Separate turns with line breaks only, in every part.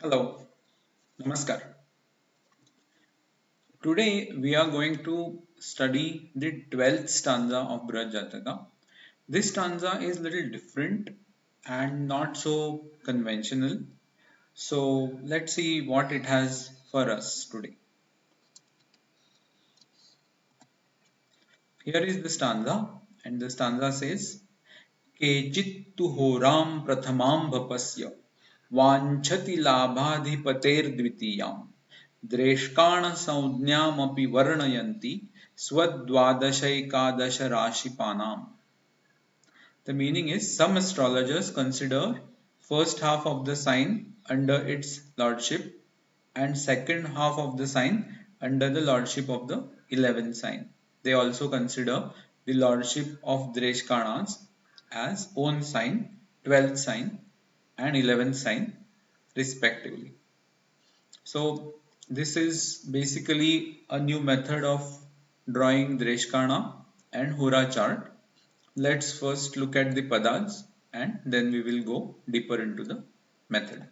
Hello, Namaskar. Today we are going to study the 12th stanza of Braj Jataka. This stanza is a little different and not so conventional. So let's see what it has for us today. Here is the stanza, and the stanza says केचित्तु होरां प्रथमां भपस्य वाञ्छति लाभाधिपतेर्द्वितीयाम् द्रेष्काणसंज्ञामपि वर्णयन्ति स्वद्वादशैकादशराशिपानाम्. The meaning is some astrologers consider first half of the sign under its lordship and second half of the sign under the lordship of the 11th sign. They also consider the lordship of Dreshkanas as own sign, 12th sign and 11th sign respectively. So this is basically a new method of drawing Dreshkana and Hora chart. Let's first look at the padas and then we will go deeper into the method.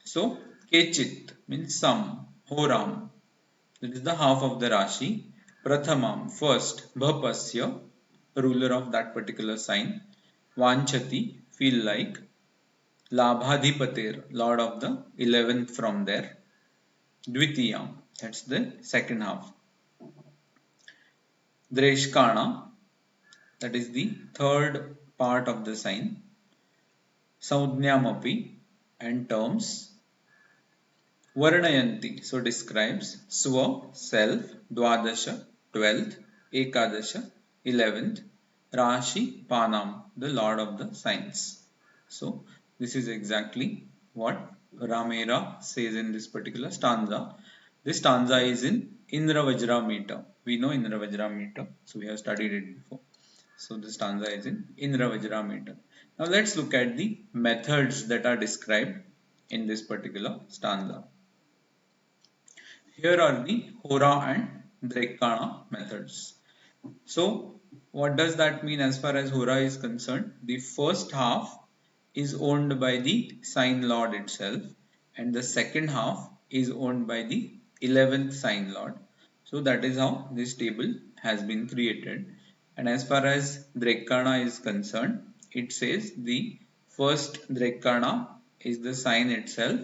So Kechit means some, Horam, that is the half of the Rashi, Prathamam, first, Bhapasya, ruler of that particular sign, Vanchati, feel like, Labhadhipatir, lord of the 11th from there, Dvitiyam, that's the second half, Dreshkana, that is the third part of the sign, Saudnyamapi, and terms, Varnayanti, so describes Swa, self, Dwadasha, 12th, Ekadasha, 11th, Rashi, Panam, the lord of the signs. So this is exactly what Ramera says in this particular stanza. This stanza is in Indra Vajra meter. We know Indra Vajra meter, so we have studied it before. So the stanza is in Indra Vajra meter. Now let's look at the methods that are described in this particular stanza. Here are the Hora and Drekana methods. So what does that mean as far as Hora is concerned? The first half is owned by the sign lord itself and the second half is owned by the 11th sign lord. So that is how this table has been created. And as far as Drekana is concerned, it says the first Drekana is the sign itself,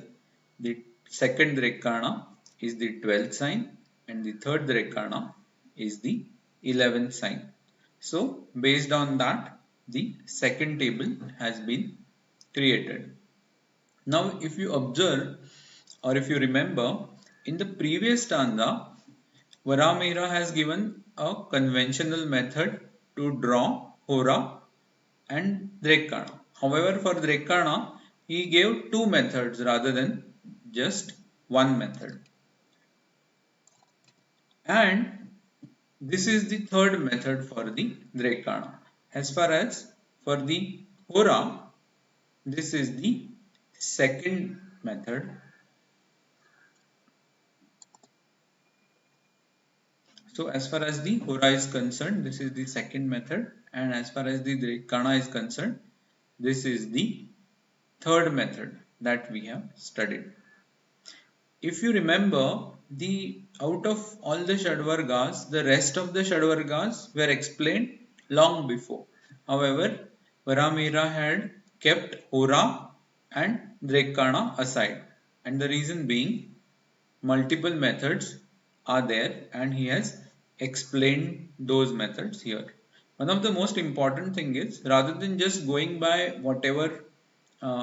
the second Drekana is the 12th sign and the third Drekana is the 11th sign. So based on that, the second table has been created. Now if you observe or if you remember, in the previous stanza, Varamira has given a conventional method to draw Hora and Drekana. However, for Drekana, he gave two methods rather than just one method. And this is the third method for the Drekana. As far as for the Hora, this is the second method. So as far as the Hora is concerned, this is the second method, and as far as the Drekana is concerned, this is the third method that we have studied. If you remember, the out of all the Shadvargas, the rest of the Shadvargas were explained long before. However, Varamira had kept Hora and Drekana aside, and the reason being multiple methods are there and he has explained those methods here. One of the most important thing is rather than just going by whatever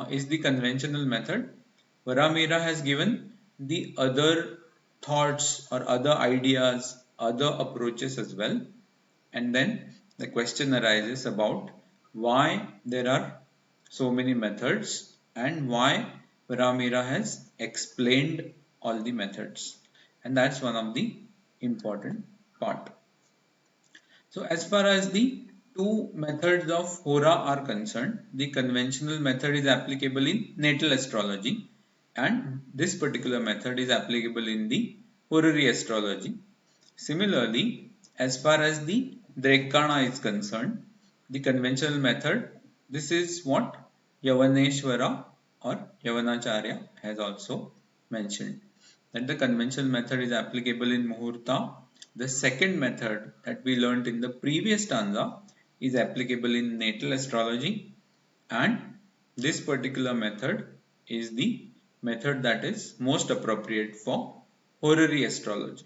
is the conventional method, Varamira has given the other thoughts or other ideas, other approaches as well. And then the question arises about why there are so many methods and why Varamira has explained all the methods. And that's one of the important part. So as far as the two methods of Hora are concerned, the conventional method is applicable in natal astrology and this particular method is applicable in the horary astrology. Similarly, as far as the Drekana is concerned, the conventional method, this is what Yavaneshwara or Yavanacharya has also mentioned that the conventional method is applicable in Muhurta. The second method that we learnt in the previous stanza is applicable in natal astrology, and this particular method is the method that is most appropriate for horary astrology.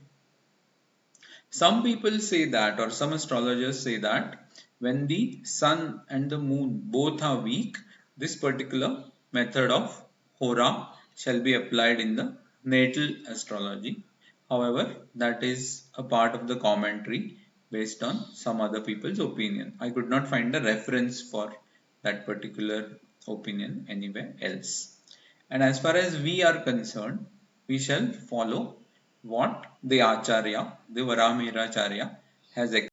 Some people say that, or some astrologers say that, when the sun and the moon both are weak, this particular method of Hora shall be applied in the natal astrology. However, that is a part of the commentary based on some other people's opinion. I could not find a reference for that particular opinion anywhere else. And as far as we are concerned, we shall follow what the Acharya, the Varahamihiracharya has